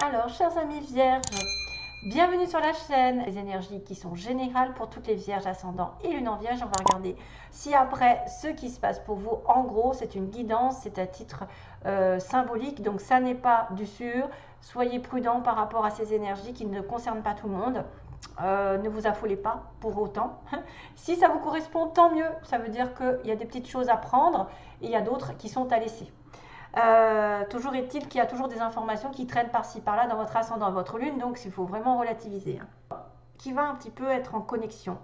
Alors, chers amis vierges, bienvenue sur la chaîne. Les énergies qui sont générales pour toutes les vierges ascendant et lune en vierge. On va regarder si après ce qui se passe pour vous, en gros, c'est une guidance, c'est à titre symbolique. Donc, ça n'est pas du sûr. Soyez prudents par rapport à ces énergies qui ne concernent pas tout le monde. Ne vous affolez pas pour autant. Si ça vous correspond, tant mieux. Ça veut dire qu'il y a des petites choses à prendre et il y a d'autres qui sont à laisser. Toujours est-il qu'il y a toujours des informations qui traînent par-ci par-là dans votre ascendant, votre lune, donc il faut vraiment relativiser. Qui va un petit peu être en connexion.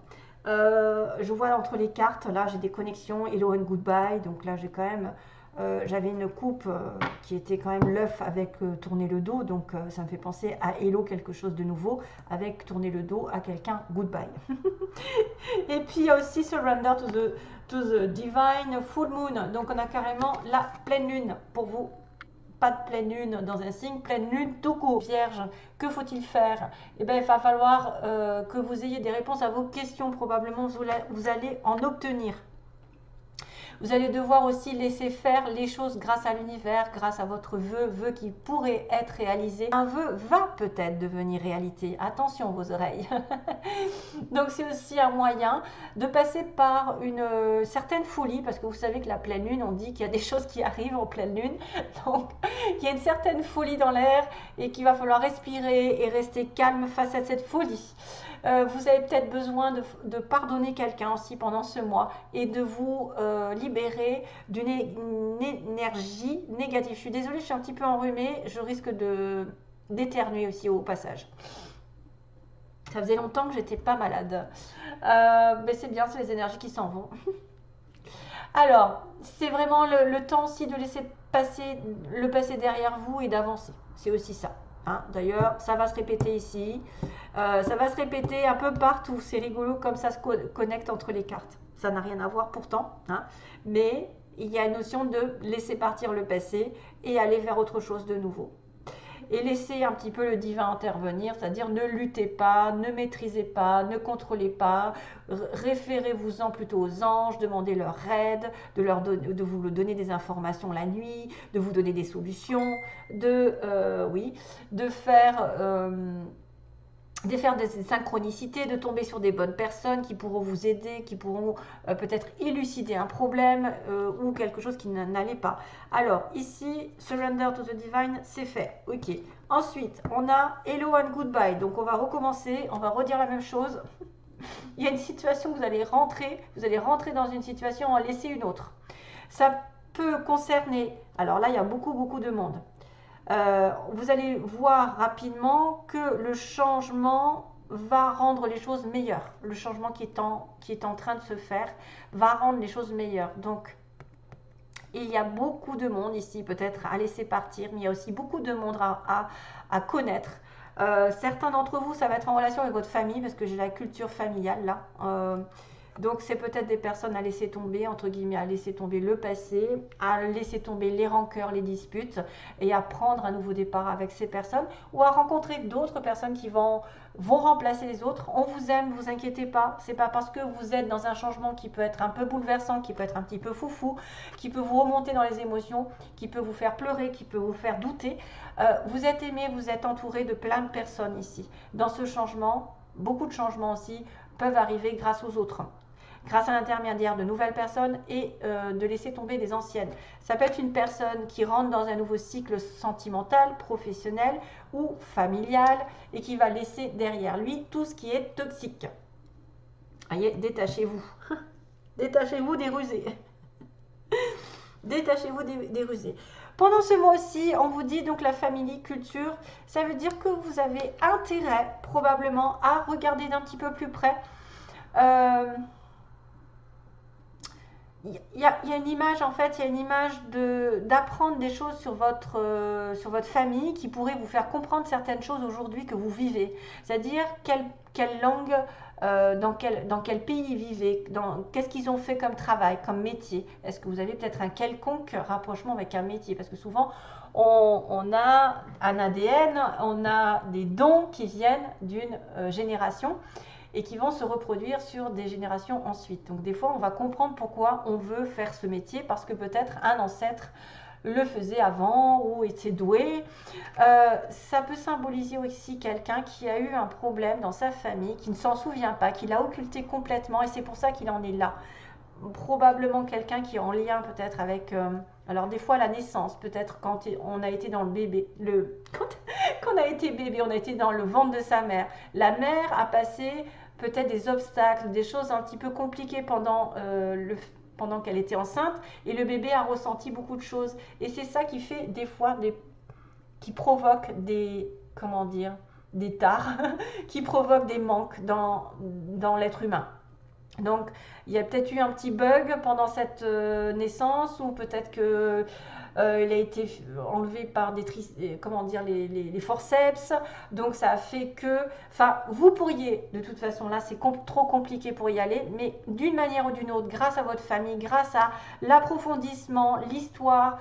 Je vois entre les cartes, là j'ai des connexions Hello and Goodbye, donc là j'ai quand même, j'avais une coupe qui était quand même l'œuf avec tourner le dos, donc ça me fait penser à Hello, quelque chose de nouveau, avec tourner le dos à quelqu'un, Goodbye. Et puis il y a aussi Surrender to the Divine Full Moon, donc on a carrément la pleine lune pour vous. Pas de pleine lune dans un signe, pleine lune tout court. Vierge, que faut-il faire? Eh bien, il va falloir que vous ayez des réponses à vos questions. Probablement, vous allez en obtenir. Vous allez devoir aussi laisser faire les choses grâce à l'univers, grâce à votre vœu qui pourrait être réalisé. Un vœu va peut-être devenir réalité. Attention vos oreilles. Donc c'est aussi un moyen de passer par une certaine folie, parce que vous savez que la pleine lune, on dit qu'il y a des choses qui arrivent en pleine lune. Donc il y a une certaine folie dans l'air et qu'il va falloir respirer et rester calme face à cette folie. Vous avez peut-être besoin de pardonner quelqu'un aussi pendant ce mois et de vous libérer d'une énergie négative. Je suis désolée, je suis un petit peu enrhumée, je risque d'éternuer aussi au passage. Ça faisait longtemps que j'étais pas malade. Mais c'est bien, c'est les énergies qui s'en vont. Alors, c'est vraiment le temps aussi de laisser le passé derrière vous et d'avancer. C'est aussi ça. Hein. D'ailleurs, ça va se répéter ici. Ça va se répéter un peu partout. C'est rigolo comme ça se connecte entre les cartes. Ça n'a rien à voir pourtant. Hein. Mais il y a une notion de laisser partir le passé et aller vers autre chose de nouveau. Et laissez un petit peu le divin intervenir, c'est-à-dire ne luttez pas, ne maîtrisez pas, ne contrôlez pas, référez-vous-en plutôt aux anges, demandez leur aide, de vous donner des informations la nuit, de vous donner des solutions, de faire des synchronicités, de tomber sur des bonnes personnes qui pourront vous aider, qui pourront peut-être élucider un problème ou quelque chose qui n'allait pas. Alors ici, Surrender to the Divine, c'est fait. Ok. Ensuite, on a Hello and Goodbye. Donc on va recommencer, on va redire la même chose. Il y a une situation, vous allez rentrer dans une situation, en laisser une autre. Ça peut concerner, alors là il y a beaucoup de monde. Vous allez voir rapidement que le changement va rendre les choses meilleures. Le changement qui est en train de se faire va rendre les choses meilleures. Donc, il y a beaucoup de monde ici peut-être à laisser partir, mais il y a aussi beaucoup de monde à connaître. Certains d'entre vous, ça va être en relation avec votre famille, parce que j'ai la culture familiale là. Donc c'est peut-être des personnes à laisser tomber, entre guillemets, à laisser tomber le passé, à laisser tomber les rancœurs, les disputes, et à prendre un nouveau départ avec ces personnes, ou à rencontrer d'autres personnes qui vont remplacer les autres. On vous aime, ne vous inquiétez pas, c'est pas parce que vous êtes dans un changement qui peut être un peu bouleversant, qui peut être un petit peu foufou, qui peut vous remonter dans les émotions, qui peut vous faire pleurer, qui peut vous faire douter. Vous êtes aimé, vous êtes entouré de plein de personnes ici. Dans ce changement, beaucoup de changements aussi peuvent arriver grâce aux autres, grâce à l'intermédiaire de nouvelles personnes et de laisser tomber des anciennes. Ça peut être une personne qui rentre dans un nouveau cycle sentimental, professionnel ou familial et qui va laisser derrière lui tout ce qui est toxique. Voyez, détachez-vous. Détachez-vous des rusés. Détachez-vous des rusés. Pendant ce mois-ci, on vous dit donc la famille culture, ça veut dire que vous avez intérêt probablement à regarder d'un petit peu plus près. Il y a une image, en fait, il y a une image d'apprendre des choses sur votre famille qui pourrait vous faire comprendre certaines choses aujourd'hui que vous vivez. C'est-à-dire quelle langue, dans quel pays ils vivent, qu'est-ce qu'ils ont fait comme travail, comme métier. Est-ce que vous avez peut-être un quelconque rapprochement avec un métier? Parce que souvent, on a un ADN, on a des dons qui viennent d'une génération et qui vont se reproduire sur des générations ensuite. Donc des fois, on va comprendre pourquoi on veut faire ce métier, parce que peut-être un ancêtre le faisait avant ou était doué. Ça peut symboliser aussi quelqu'un qui a eu un problème dans sa famille, qui ne s'en souvient pas, qui l'a occulté complètement et c'est pour ça qu'il en est là. Probablement quelqu'un qui est en lien peut-être avec... alors des fois la naissance, peut-être quand on a été dans le bébé, quand on a été bébé, on a été dans le ventre de sa mère. La mère a passé peut-être des obstacles, des choses un petit peu compliquées pendant qu'elle était enceinte et le bébé a ressenti beaucoup de choses. Et c'est ça qui fait des fois qui provoque des, comment dire, des tares, qui provoque des manques dans l'être humain. Donc, il y a peut-être eu un petit bug pendant cette naissance ou peut-être que il a été enlevé par comment dire, les forceps. Donc, ça a fait que... Enfin, vous pourriez, de toute façon, là, c'est trop compliqué pour y aller. Mais d'une manière ou d'une autre, grâce à votre famille, grâce à l'approfondissement, l'histoire,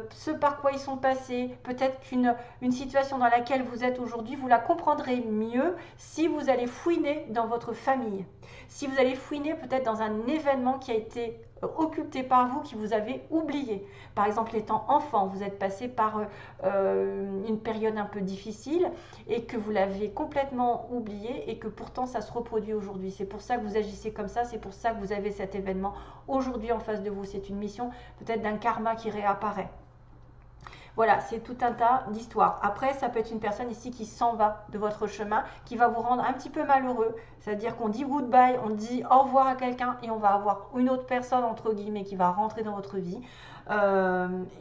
ce par quoi ils sont passés, peut-être qu'une situation dans laquelle vous êtes aujourd'hui, vous la comprendrez mieux si vous allez fouiner dans votre famille. Si vous allez fouiner peut-être dans un événement qui a été occulté par vous, qui vous avez oublié. Par exemple, étant enfant, vous êtes passé par une période un peu difficile et que vous l'avez complètement oublié et que pourtant ça se reproduit aujourd'hui. C'est pour ça que vous agissez comme ça, c'est pour ça que vous avez cet événement aujourd'hui en face de vous. C'est une mission peut-être d'un karma qui réapparaît. Voilà, c'est tout un tas d'histoires. Après, ça peut être une personne ici qui s'en va de votre chemin, qui va vous rendre un petit peu malheureux. C'est-à-dire qu'on dit goodbye, on dit au revoir à quelqu'un et on va avoir une autre personne, entre guillemets, qui va rentrer dans votre vie.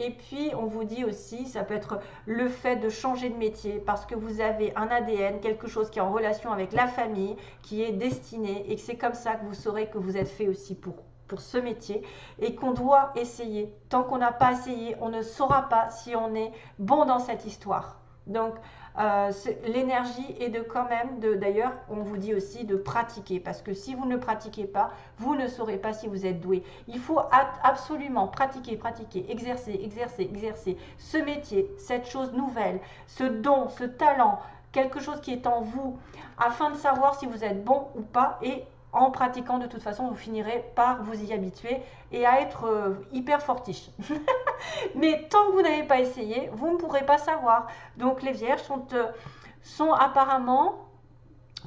Et puis, on vous dit aussi, ça peut être le fait de changer de métier parce que vous avez un ADN, quelque chose qui est en relation avec la famille, qui est destiné et que c'est comme ça que vous saurez que vous êtes fait aussi pour ce métier et qu'on doit essayer. Tant qu'on n'a pas essayé, on ne saura pas si on est bon dans cette histoire. Donc, l'énergie est de quand même, d'ailleurs, on vous dit aussi de pratiquer parce que si vous ne pratiquez pas, vous ne saurez pas si vous êtes doué. Il faut absolument pratiquer, exercer, exercer, exercer ce métier, cette chose nouvelle, ce don, ce talent, quelque chose qui est en vous afin de savoir si vous êtes bon ou pas et en pratiquant, de toute façon, vous finirez par vous y habituer et à être hyper fortiche. Mais tant que vous n'avez pas essayé, vous ne pourrez pas savoir. Donc les vierges sont apparemment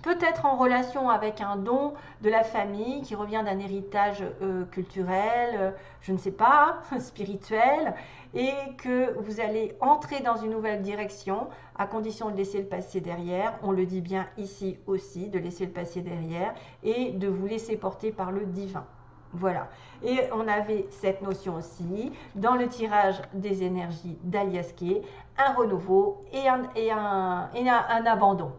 peut-être en relation avec un don de la famille qui revient d'un héritage culturel, je ne sais pas, spirituel, et que vous allez entrer dans une nouvelle direction à condition de laisser le passé derrière. On le dit bien ici aussi, de laisser le passé derrière et de vous laisser porter par le divin. Voilà. Et on avait cette notion aussi dans le tirage des énergies d'Aliaské, un renouveau et un abandon.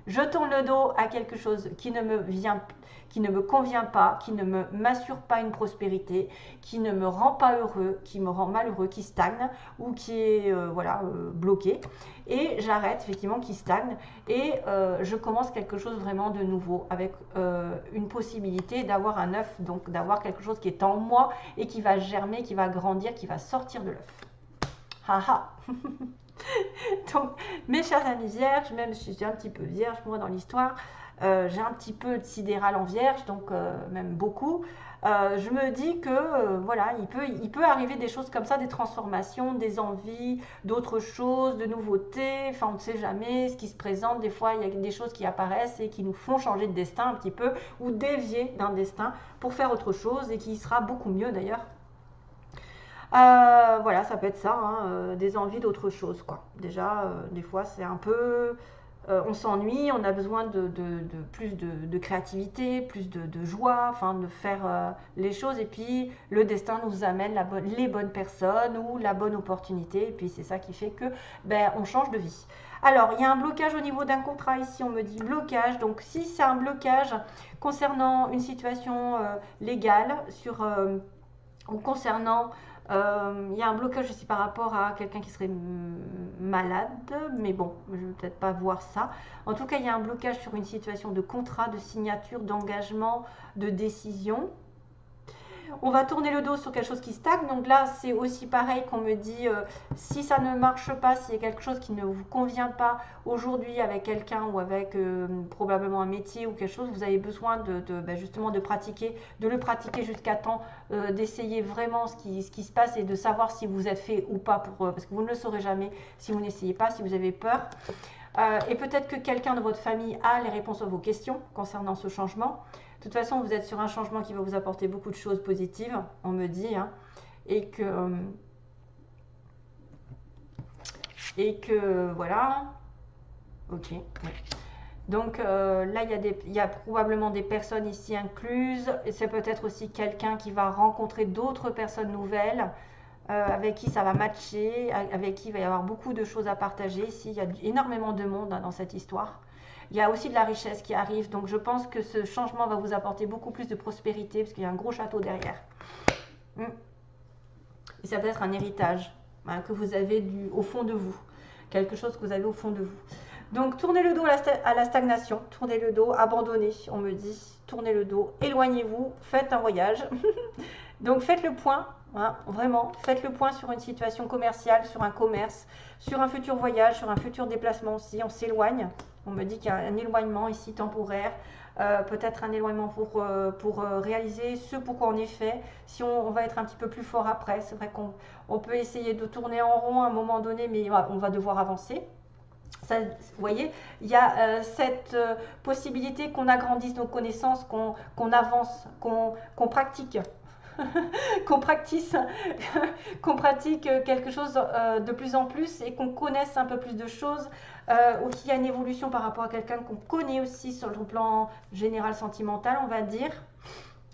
Je tourne le dos à quelque chose qui ne me convient pas, qui ne m'assure pas une prospérité, qui ne me rend pas heureux, qui me rend malheureux, qui stagne ou qui est bloqué. Et j'arrête effectivement, qui stagne et je commence quelque chose vraiment de nouveau avec une possibilité d'avoir un œuf, donc d'avoir quelque chose qui est en moi et qui va germer, qui va grandir, qui va sortir de l'œuf. Haha. Donc, mes chers amis vierges, même si je suis un petit peu vierge, moi dans l'histoire, j'ai un petit peu de sidéral en vierge, donc même beaucoup. Je me dis que voilà, il peut arriver des choses comme ça, des transformations, des envies, d'autres choses, de nouveautés. Enfin, on ne sait jamais ce qui se présente. Des fois, il y a des choses qui apparaissent et qui nous font changer de destin un petit peu ou dévier d'un destin pour faire autre chose et qui sera beaucoup mieux d'ailleurs. Voilà, ça peut être ça, hein, des envies d'autre chose, quoi. Déjà, des fois, c'est un peu... on s'ennuie, on a besoin de plus de créativité, plus de joie, enfin, de faire les choses. Et puis, le destin nous amène les bonnes personnes ou la bonne opportunité. Et puis, c'est ça qui fait que, on change de vie. Alors, il y a un blocage au niveau d'un contrat ici, on me dit blocage. Donc, si c'est un blocage concernant une situation légale ou concernant... il y a un blocage aussi par rapport à quelqu'un qui serait malade, mais bon, je ne vais peut-être pas voir ça. En tout cas, il y a un blocage sur une situation de contrat, de signature, d'engagement, de décision. On va tourner le dos sur quelque chose qui stagne. Donc là, c'est aussi pareil qu'on me dit, si ça ne marche pas, s'il y a quelque chose qui ne vous convient pas aujourd'hui avec quelqu'un ou avec probablement un métier ou quelque chose, vous avez besoin justement de pratiquer, de le pratiquer jusqu'à temps d'essayer vraiment ce qui se passe et de savoir si vous êtes fait ou pas, parce que vous ne le saurez jamais si vous n'essayez pas, si vous avez peur. Et peut-être que quelqu'un de votre famille a les réponses à vos questions concernant ce changement. De toute façon, vous êtes sur un changement qui va vous apporter beaucoup de choses positives, on me dit, hein, et que voilà. Ok. Ouais. Donc là, il y a probablement des personnes ici incluses. Et c'est peut-être aussi quelqu'un qui va rencontrer d'autres personnes nouvelles. Avec qui ça va matcher, avec qui il va y avoir beaucoup de choses à partager. Ici, il y a énormément de monde dans cette histoire. Il y a aussi de la richesse qui arrive, donc je pense que ce changement va vous apporter beaucoup plus de prospérité, parce qu'il y a un gros château derrière. Et ça peut être un héritage que vous avez au fond de vous, quelque chose que vous avez au fond de vous. Donc tournez le dos à la stagnation, tournez le dos, abandonnez, on me dit, tournez le dos, éloignez-vous, faites un voyage. Donc faites le point. Hein, vraiment, faites le point sur une situation commerciale, sur un commerce, sur un futur voyage, sur un futur déplacement aussi. On s'éloigne. On me dit qu'il y a un éloignement ici temporaire, peut-être un éloignement pour réaliser ce pourquoi on est fait. Si on va être un petit peu plus fort après, c'est vrai qu'on peut essayer de tourner en rond à un moment donné, mais on va devoir avancer. Ça, vous voyez, il y a cette possibilité qu'on agrandisse nos connaissances, qu'on avance, qu'on pratique. qu'on pratique quelque chose de plus en plus et qu'on connaisse un peu plus de choses, ou qu'il y a une évolution par rapport à quelqu'un qu'on connaît aussi sur le plan général sentimental, on va dire.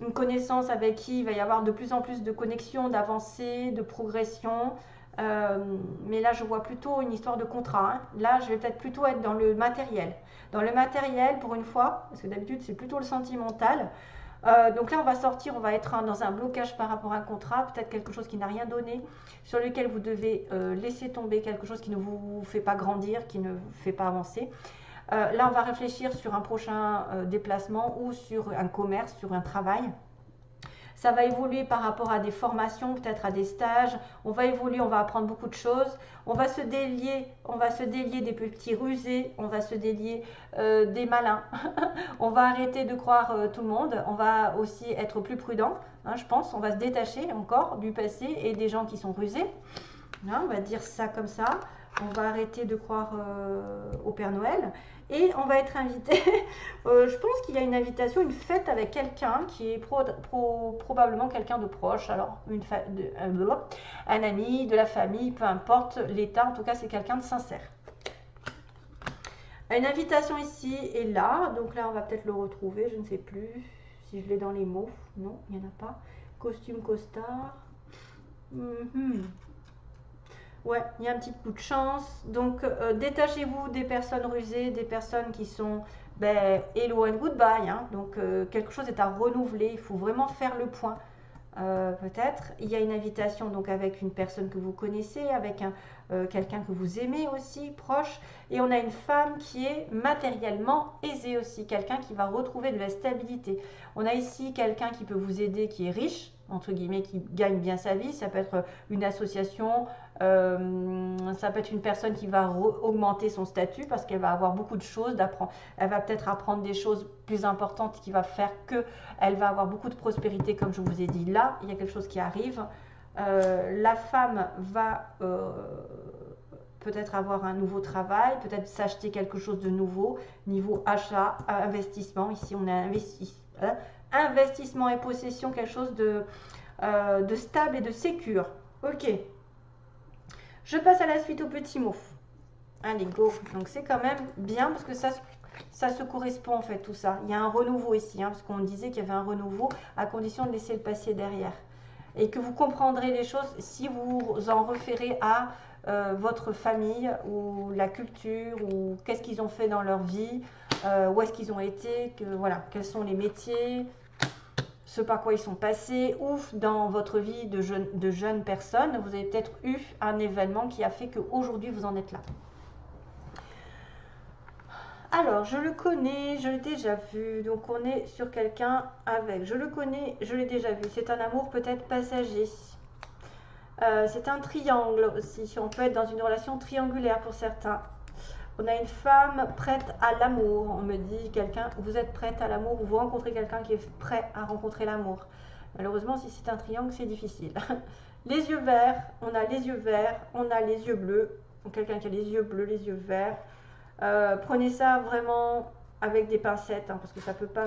Une connaissance avec qui il va y avoir de plus en plus de connexions, d'avancées, de progression. Mais là, je vois plutôt une histoire de contrat. Hein. Là, je vais peut-être plutôt être dans le matériel. Dans le matériel, pour une fois, parce que d'habitude, c'est plutôt le sentimental. Donc là, on va sortir, on va être dans un blocage par rapport à un contrat, peut-être quelque chose qui n'a rien donné, sur lequel vous devez laisser tomber quelque chose qui ne vous fait pas grandir, qui ne vous fait pas avancer. Là, on va réfléchir sur un prochain déplacement ou sur un commerce, sur un travail. Ça va évoluer par rapport à des formations, peut-être à des stages. On va évoluer, on va apprendre beaucoup de choses. On va se délier des petits rusés. On va se délier des malins. On va arrêter de croire tout le monde. On va aussi être plus prudent, hein, je pense. On va se détacher encore du passé et des gens qui sont rusés. Hein, on va dire ça comme ça. On va arrêter de croire au Père Noël. Et on va être invité, je pense qu'il y a une invitation, une fête avec quelqu'un qui est probablement quelqu'un de proche, alors un ami, de la famille, peu importe l'état, en tout cas c'est quelqu'un de sincère. Une invitation ici et là, donc là on va peut-être le retrouver, je ne sais plus si je l'ai dans les mots, non, il n'y en a pas. Costume, costard. Ouais, il y a un petit coup de chance. Donc, détachez-vous des personnes rusées, des personnes qui sont hello and goodbye. Hein. Donc, quelque chose est à renouveler. Il faut vraiment faire le point. Peut-être. Il y a une invitation donc avec une personne que vous connaissez, avec quelqu'un que vous aimez aussi, proche. Et on a une femme qui est matériellement aisée aussi. Quelqu'un qui va retrouver de la stabilité. On a ici quelqu'un qui peut vous aider, qui est riche, entre guillemets, qui gagne bien sa vie. Ça peut être une association, ça peut être une personne qui va augmenter son statut parce qu'elle va avoir beaucoup de choses d'apprendre. Elle va peut-être apprendre des choses plus importantes qui va faire qu'elle va avoir beaucoup de prospérité, comme je vous ai dit. Là, il y a quelque chose qui arrive. La femme va peut-être avoir un nouveau travail, peut-être s'acheter quelque chose de nouveau, niveau achat, investissement. Ici, on a investissement et possession, quelque chose de stable et de sécure. Ok. Je passe à la suite aux petits mots. Allez, go. Donc, c'est quand même bien parce que ça se correspond en fait, tout ça. Il y a un renouveau ici, hein, parce qu'on disait qu'il y avait un renouveau à condition de laisser le passé derrière. Et que vous comprendrez les choses si vous en référez à votre famille ou la culture ou qu'est-ce qu'ils ont fait dans leur vie, où est-ce qu'ils ont été, voilà, quels sont les métiers, ce par quoi ils sont passés, ou dans votre vie de jeune personne, vous avez peut-être eu un événement qui a fait qu'aujourd'hui vous en êtes là. Alors, je le connais, je l'ai déjà vu. Donc, on est sur quelqu'un avec. Je le connais, je l'ai déjà vu. C'est un amour peut-être passager. C'est un triangle aussi. On peut être dans une relation triangulaire pour certains. On a une femme prête à l'amour. On me dit quelqu'un, vous êtes prête à l'amour ou vous rencontrez quelqu'un qui est prêt à rencontrer l'amour. Malheureusement, si c'est un triangle, c'est difficile. Les yeux verts, on a les yeux verts, on a les yeux bleus. Donc, quelqu'un qui a les yeux bleus, les yeux verts. Prenez ça vraiment avec des pincettes, hein, parce que ça ne peut pas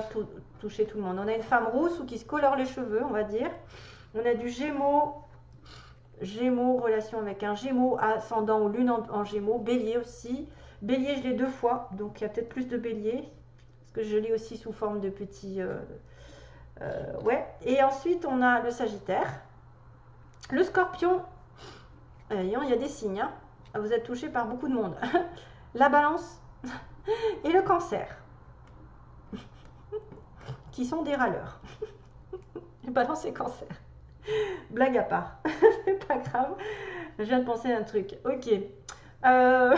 toucher tout le monde. On a une femme rousse ou qui se colore les cheveux, on va dire. On a du Gémeaux, relation avec un Gémeaux, ascendant ou lune en Gémeaux. Bélier aussi. Bélier, je l'ai 2 fois, donc il y a peut-être plus de Bélier, parce que je l'ai aussi sous forme de petits... ouais. Et ensuite, on a le Sagittaire. Le Scorpion, il y a des signes, hein. Vous êtes touché par beaucoup de monde. La Balance et le Cancer, qui sont des râleurs. Balance et Cancer. Blague à part. C'est pas grave. Je viens de penser à un truc. Ok. Un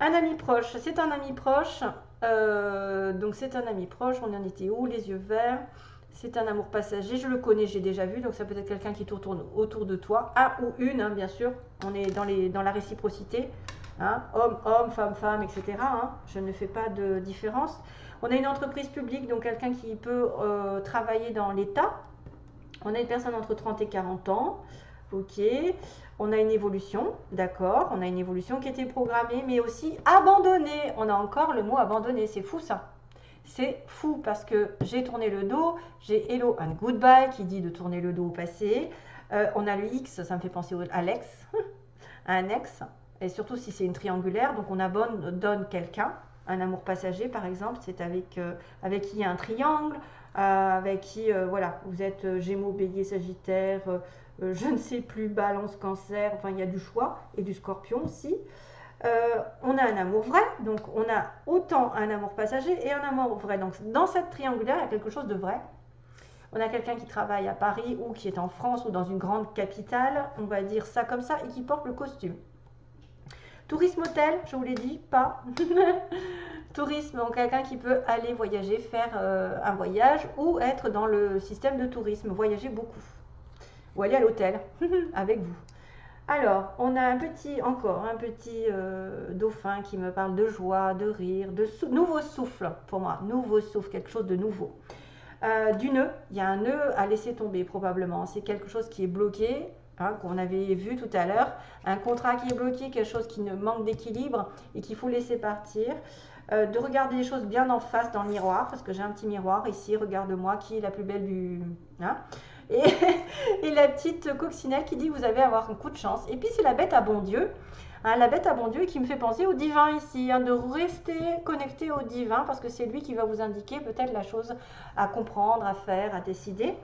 ami proche. C'est un ami proche. Donc c'est un ami proche. On en était où? Les yeux verts. C'est un amour passager. Je le connais, j'ai déjà vu. Donc ça peut être quelqu'un qui tourne autour de toi. Un ou une, hein, bien sûr. On est dans la réciprocité. Hein, homme, homme, femme, femme, etc. Hein, je ne fais pas de différence. On a une entreprise publique, donc quelqu'un qui peut travailler dans l'État. On a une personne entre 30 et 40 ans. Ok. On a une évolution, d'accord. On a une évolution qui était programmée, mais aussi abandonnée. On a encore le mot abandonné. C'est fou ça. C'est fou parce que j'ai tourné le dos. J'ai hello and goodbye qui dit de tourner le dos au passé. On a le X, ça me fait penser à l'ex, à un ex. Et surtout si c'est une triangulaire, donc on abandonne quelqu'un, un amour passager par exemple, c'est avec qui il y a un triangle, avec qui, voilà, vous êtes Gémeaux, Bélier, Sagittaire, je ne sais plus, Balance, Cancer, enfin il y a du choix, et du Scorpion aussi. On a un amour vrai, donc on a autant un amour passager et un amour vrai. Donc dans cette triangulaire, il y a quelque chose de vrai. On a quelqu'un qui travaille à Paris ou qui est en France ou dans une grande capitale, on va dire ça comme ça, et qui porte le costume. Tourisme hôtel, je vous l'ai dit, pas. Tourisme, donc quelqu'un qui peut aller voyager, faire un voyage ou être dans le système de tourisme, voyager beaucoup. Ou aller à l'hôtel avec vous. Alors, on a un petit dauphin qui me parle de joie, de rire, de nouveau souffle pour moi. Nouveau souffle, quelque chose de nouveau. Du nœud, il y a un nœud à laisser tomber probablement. C'est quelque chose qui est bloqué. Hein, qu'on avait vu tout à l'heure, un contrat qui est bloqué, quelque chose qui ne manque d'équilibre et qu'il faut laisser partir, de regarder les choses bien en face dans le miroir, parce que j'ai un petit miroir ici, regarde-moi, qui est la plus belle du... Hein, et la petite coccinelle qui dit vous allez avoir un coup de chance. Et puis c'est la bête à bon Dieu, hein, la bête à bon Dieu qui me fait penser au divin ici, hein, de rester connecté au divin, parce que c'est lui qui va vous indiquer peut-être la chose à comprendre, à faire, à décider.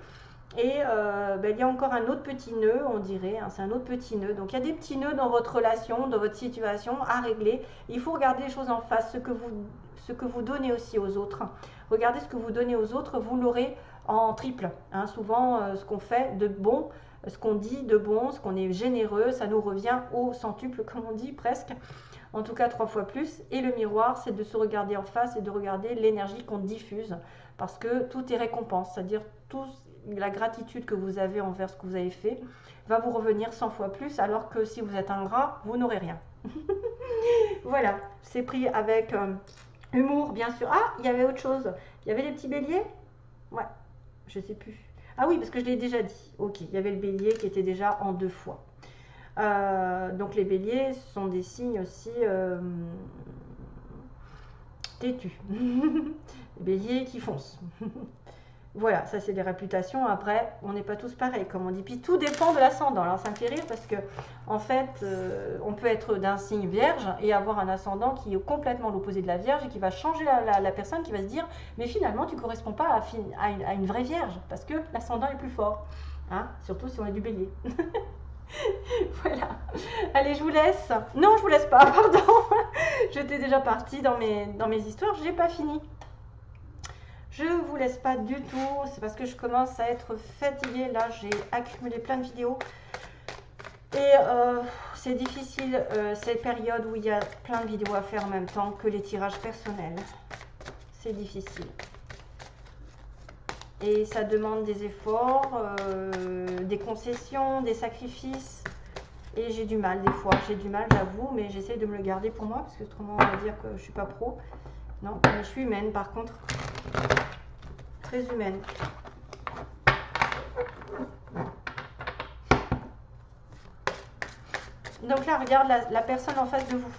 Et il y a encore un autre petit nœud, on dirait, hein, c'est un autre petit nœud. Donc il y a des petits nœuds dans votre relation, dans votre situation à régler. Il faut regarder les choses en face, ce que vous donnez aussi aux autres. Regardez ce que vous donnez aux autres, vous l'aurez en triple. Hein. Souvent, ce qu'on fait de bon, ce qu'on dit de bon, ce qu'on est généreux, ça nous revient au centuple, comme on dit presque. En tout cas 3 fois plus. Et le miroir, c'est de se regarder en face et de regarder l'énergie qu'on diffuse. Parce que tout est récompense, c'est-à-dire la gratitude que vous avez envers ce que vous avez fait va vous revenir 100 fois plus, alors que si vous êtes ingrat, vous n'aurez rien. Voilà, c'est pris avec humour, bien sûr. Ah, il y avait autre chose. Il y avait les petits béliers. Ouais, je sais plus. Ah oui, parce que je l'ai déjà dit. Ok, il y avait le bélier qui était déjà en 2 fois. Donc les béliers sont des signes aussi têtus. Les béliers qui foncent. Voilà, ça c'est des réputations. Après, on n'est pas tous pareils, comme on dit. Puis tout dépend de l'ascendant. Alors ça me fait rire parce que, en fait, on peut être d'un signe vierge et avoir un ascendant qui est complètement l'opposé de la vierge et qui va changer la personne, qui va se dire, mais finalement, tu ne corresponds pas à une vraie vierge parce que l'ascendant est plus fort. Hein, surtout si on est du bélier. Voilà. Allez, je vous laisse. Non, je vous laisse pas, pardon. J'étais déjà partie dans mes histoires, je n'ai pas fini. Je ne vous laisse pas du tout, c'est parce que je commence à être fatiguée. Là, j'ai accumulé plein de vidéos Et c'est difficile, ces périodes où il y a plein de vidéos à faire en même temps que les tirages personnels. C'est difficile. Et ça demande des efforts, des concessions, des sacrifices. Et j'ai du mal des fois. J'ai du mal, j'avoue, mais j'essaie de me le garder pour moi, parce que autrement on va dire que je ne suis pas pro. Non, mais je suis humaine par contre. Très humaine. Donc là, regarde la personne en face de vous.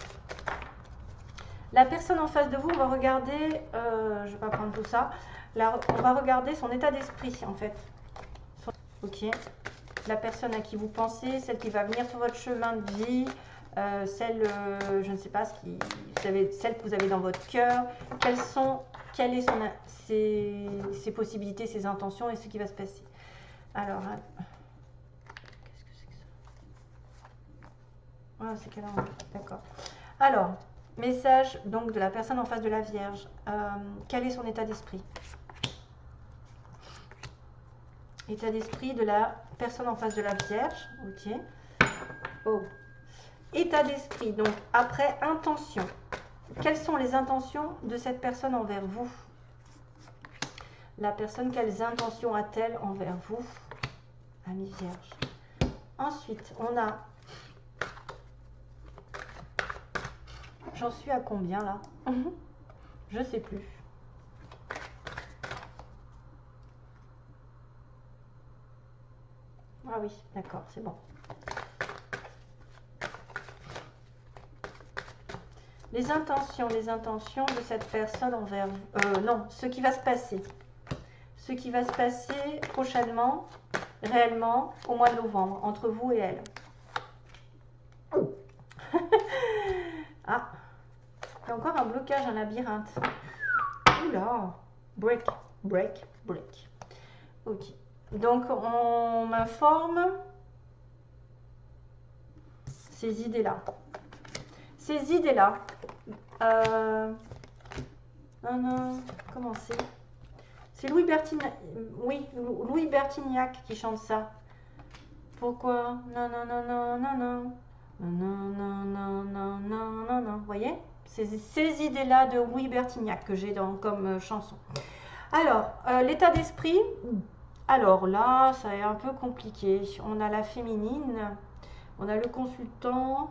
La personne en face de vous, on va regarder, je ne vais pas prendre tout ça, là, on va regarder son état d'esprit en fait. Ok. La personne à qui vous pensez, celle qui va venir sur votre chemin de vie, celle, je ne sais pas, celle que vous avez dans votre cœur, quelles est ses possibilités, ses intentions et ce qui va se passer. Alors, qu'est-ce que c'est que ça? Ah, c'est qu'elle a envie, d'accord. Alors, message donc de la personne en face de la Vierge. Quel est son état d'esprit? État d'esprit de la personne en face de la Vierge. Ok. Oh. État d'esprit. Donc, après, intention. Quelles sont les intentions de cette personne envers vous? La personne, quelles intentions a-t-elle envers vous? Ami Vierge. Ensuite, on a... J'en suis à combien là? Je sais plus. Ah oui, d'accord, c'est bon. Les intentions de cette personne envers vous. Non, ce qui va se passer. Ce qui va se passer prochainement, réellement, au mois de novembre, entre vous et elle. Ah, il y a encore un blocage, un labyrinthe. Oula, break, break, break. Ok. Donc, on m'informe ces idées-là. Ces idées-là. Comment c'est? C'est Louis Bertignac. Oui, Louis Bertignac qui chante ça. Pourquoi? Non, non, non, non, non, non. Non, non, non, non, non, non, non. Vous voyez? Ces idées-là de Louis Bertignac que j'ai comme chanson. Alors, l'état d'esprit. Alors là, ça est un peu compliqué. On a la féminine, on a le consultant,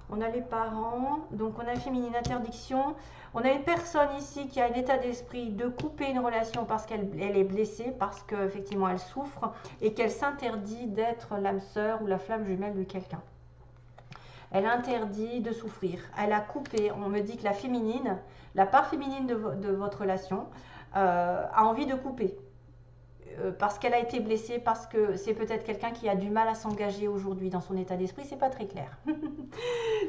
on a les parents, donc on a féminine, interdiction. On a une personne ici qui a l'état d'esprit de couper une relation parce qu'elle est blessée, parce qu'effectivement elle souffre et qu'elle s'interdit d'être l'âme sœur ou la flamme jumelle de quelqu'un. Elle interdit de souffrir. Elle a coupé. On me dit que la féminine, la part féminine de votre relation a envie de couper. Parce qu'elle a été blessée, parce que c'est peut-être quelqu'un qui a du mal à s'engager aujourd'hui dans son état d'esprit, c'est pas très clair.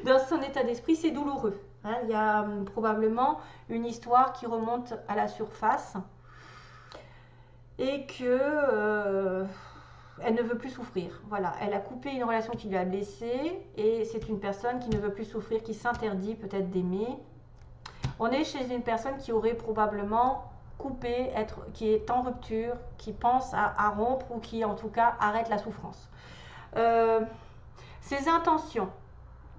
Dans son état d'esprit, c'est douloureux. Hein, il y a probablement une histoire qui remonte à la surface et que elle ne veut plus souffrir. Voilà, elle a coupé une relation qui lui a blessée et c'est une personne qui ne veut plus souffrir, qui s'interdit peut-être d'aimer. On est chez une personne qui aurait probablement coupé, qui est en rupture, qui pense à rompre ou qui en tout cas arrête la souffrance. Ses intentions,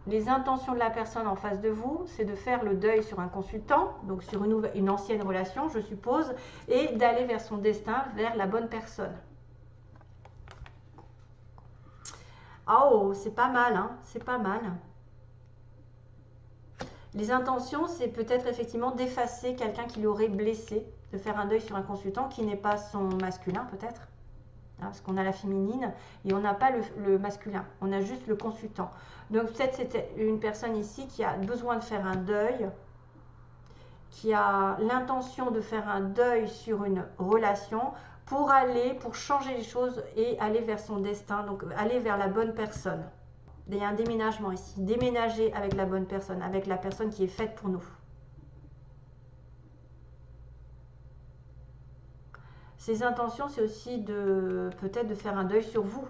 les intentions de la personne en face de vous, c'est de faire le deuil sur un consultant, donc sur une ancienne relation je suppose, et d'aller vers son destin, vers la bonne personne. Oh, c'est pas mal, hein, c'est pas mal. Les intentions, c'est peut-être effectivement d'effacer quelqu'un qui l'aurait blessé, de faire un deuil sur un consultant qui n'est pas son masculin peut-être, hein, parce qu'on a la féminine et on n'a pas le masculin, on a juste le consultant. Donc peut-être c'était une personne ici qui a besoin de faire un deuil, qui a l'intention de faire un deuil sur une relation pour changer les choses et aller vers son destin, donc aller vers la bonne personne. Il y a un déménagement ici. Déménager avec la bonne personne, avec la personne qui est faite pour nous. Ses intentions, c'est aussi peut-être de faire un deuil sur vous.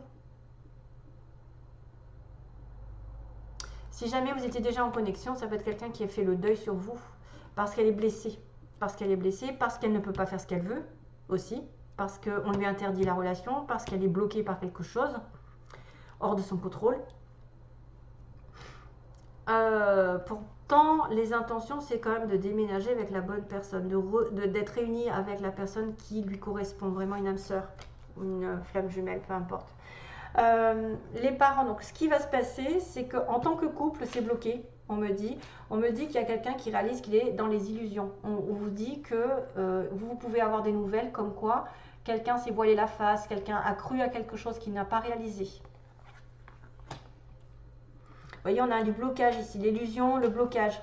Si jamais vous étiez déjà en connexion, ça peut être quelqu'un qui a fait le deuil sur vous parce qu'elle est blessée. Parce qu'elle est blessée, parce qu'elle ne peut pas faire ce qu'elle veut aussi, parce qu'on lui interdit la relation, parce qu'elle est bloquée par quelque chose. hors de son contrôle. Pourtant, les intentions, c'est quand même de déménager avec la bonne personne, d'être réuni avec la personne qui lui correspond, vraiment une âme sœur, une flamme jumelle, peu importe. Les parents, donc ce qui va se passer, c'est qu'en tant que couple, c'est bloqué. On me dit qu'il y a quelqu'un qui réalise qu'il est dans les illusions. On vous dit que vous pouvez avoir des nouvelles comme quoi quelqu'un s'est voilé la face, quelqu'un a cru à quelque chose qu'il n'a pas réalisé. Vous voyez, on a du blocage ici, l'illusion, le blocage.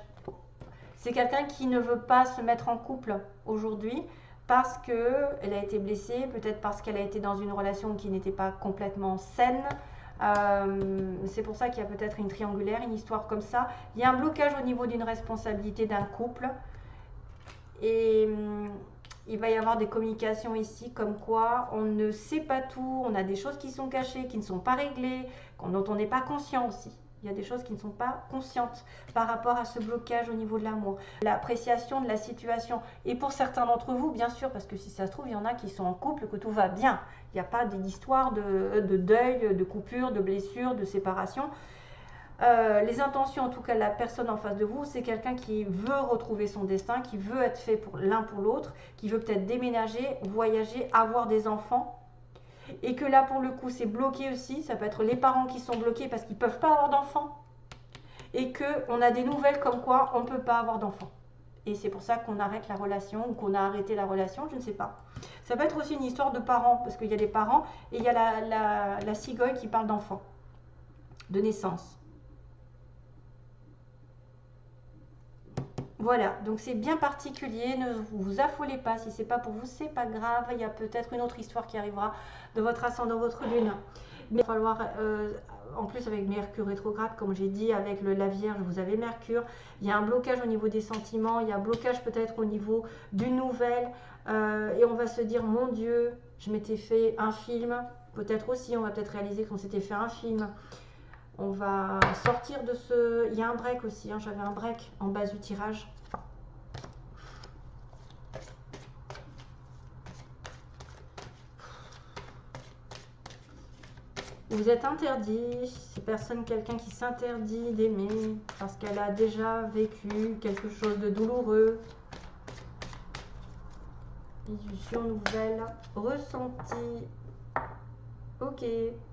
C'est quelqu'un qui ne veut pas se mettre en couple aujourd'hui parce qu'elle a été blessée, peut-être parce qu'elle a été dans une relation qui n'était pas complètement saine. C'est pour ça qu'il y a peut-être une triangulaire, une histoire comme ça. Il y a un blocage au niveau d'une responsabilité d'un couple. Et il va y avoir des communications ici comme quoi on ne sait pas tout, on a des choses qui sont cachées, qui ne sont pas réglées, dont on n'est pas conscient aussi. Il y a des choses qui ne sont pas conscientes par rapport à ce blocage au niveau de l'amour. L'appréciation de la situation. Et pour certains d'entre vous, bien sûr, parce que si ça se trouve, il y en a qui sont en couple, que tout va bien. Il n'y a pas d'histoire de deuil, de coupure, de blessure, de séparation. Les intentions, en tout cas, la personne en face de vous, c'est quelqu'un qui veut retrouver son destin, qui veut être fait pour l'un pour l'autre, qui veut peut-être déménager, voyager, avoir des enfants. Et que là, pour le coup, c'est bloqué aussi. Ça peut être les parents qui sont bloqués parce qu'ils ne peuvent pas avoir d'enfants. Et qu'on a des nouvelles comme quoi on ne peut pas avoir d'enfants. Et c'est pour ça qu'on arrête la relation ou qu'on a arrêté la relation, je ne sais pas. Ça peut être aussi une histoire de parents, parce qu'il y a les parents et il y a la cigogne qui parle d'enfants, de naissance. Voilà, donc c'est bien particulier, ne vous affolez pas, si c'est pas pour vous, c'est pas grave, il y a peut-être une autre histoire qui arrivera de votre ascendant, votre lune. Mais il va falloir, en plus avec Mercure rétrograde, comme j'ai dit, avec la Vierge, vous avez Mercure, il y a un blocage au niveau des sentiments, il y a un blocage peut-être au niveau d'une nouvelle, et on va se dire, mon Dieu, je m'étais fait un film, peut-être aussi, on va peut-être réaliser qu'on s'était fait un film. On va sortir de ce... Il y a un break aussi, hein, j'avais un break en base du tirage. Vous êtes interdit, c'est quelqu'un qui s'interdit d'aimer parce qu'elle a déjà vécu quelque chose de douloureux. Illusion nouvelle, ressenti. Ok,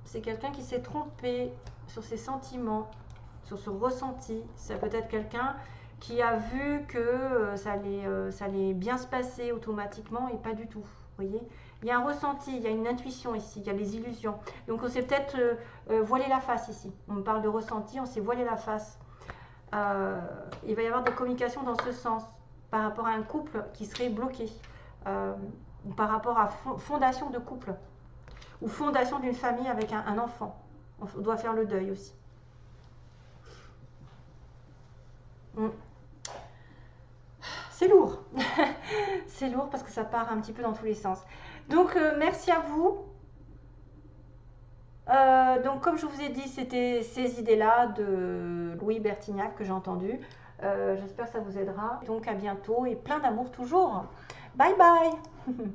c'est quelqu'un qui s'est trompé sur ses sentiments, sur son ressenti. C'est peut-être quelqu'un qui a vu que ça allait bien se passer automatiquement et pas du tout. Vous voyez, il y a un ressenti, il y a une intuition ici, il y a les illusions. Donc on s'est peut-être voilé la face ici. On me parle de ressenti, on s'est voilé la face. Il va y avoir des communications dans ce sens par rapport à un couple qui serait bloqué, par rapport à fondation de couple ou fondation d'une famille avec un enfant. On doit faire le deuil aussi. C'est lourd. C'est lourd parce que ça part un petit peu dans tous les sens. Donc, merci à vous. Donc, comme je vous ai dit, c'était ces idées-là de Louis Bertignac que j'ai entendues. J'espère que ça vous aidera. Donc, à bientôt et plein d'amour toujours. Bye bye.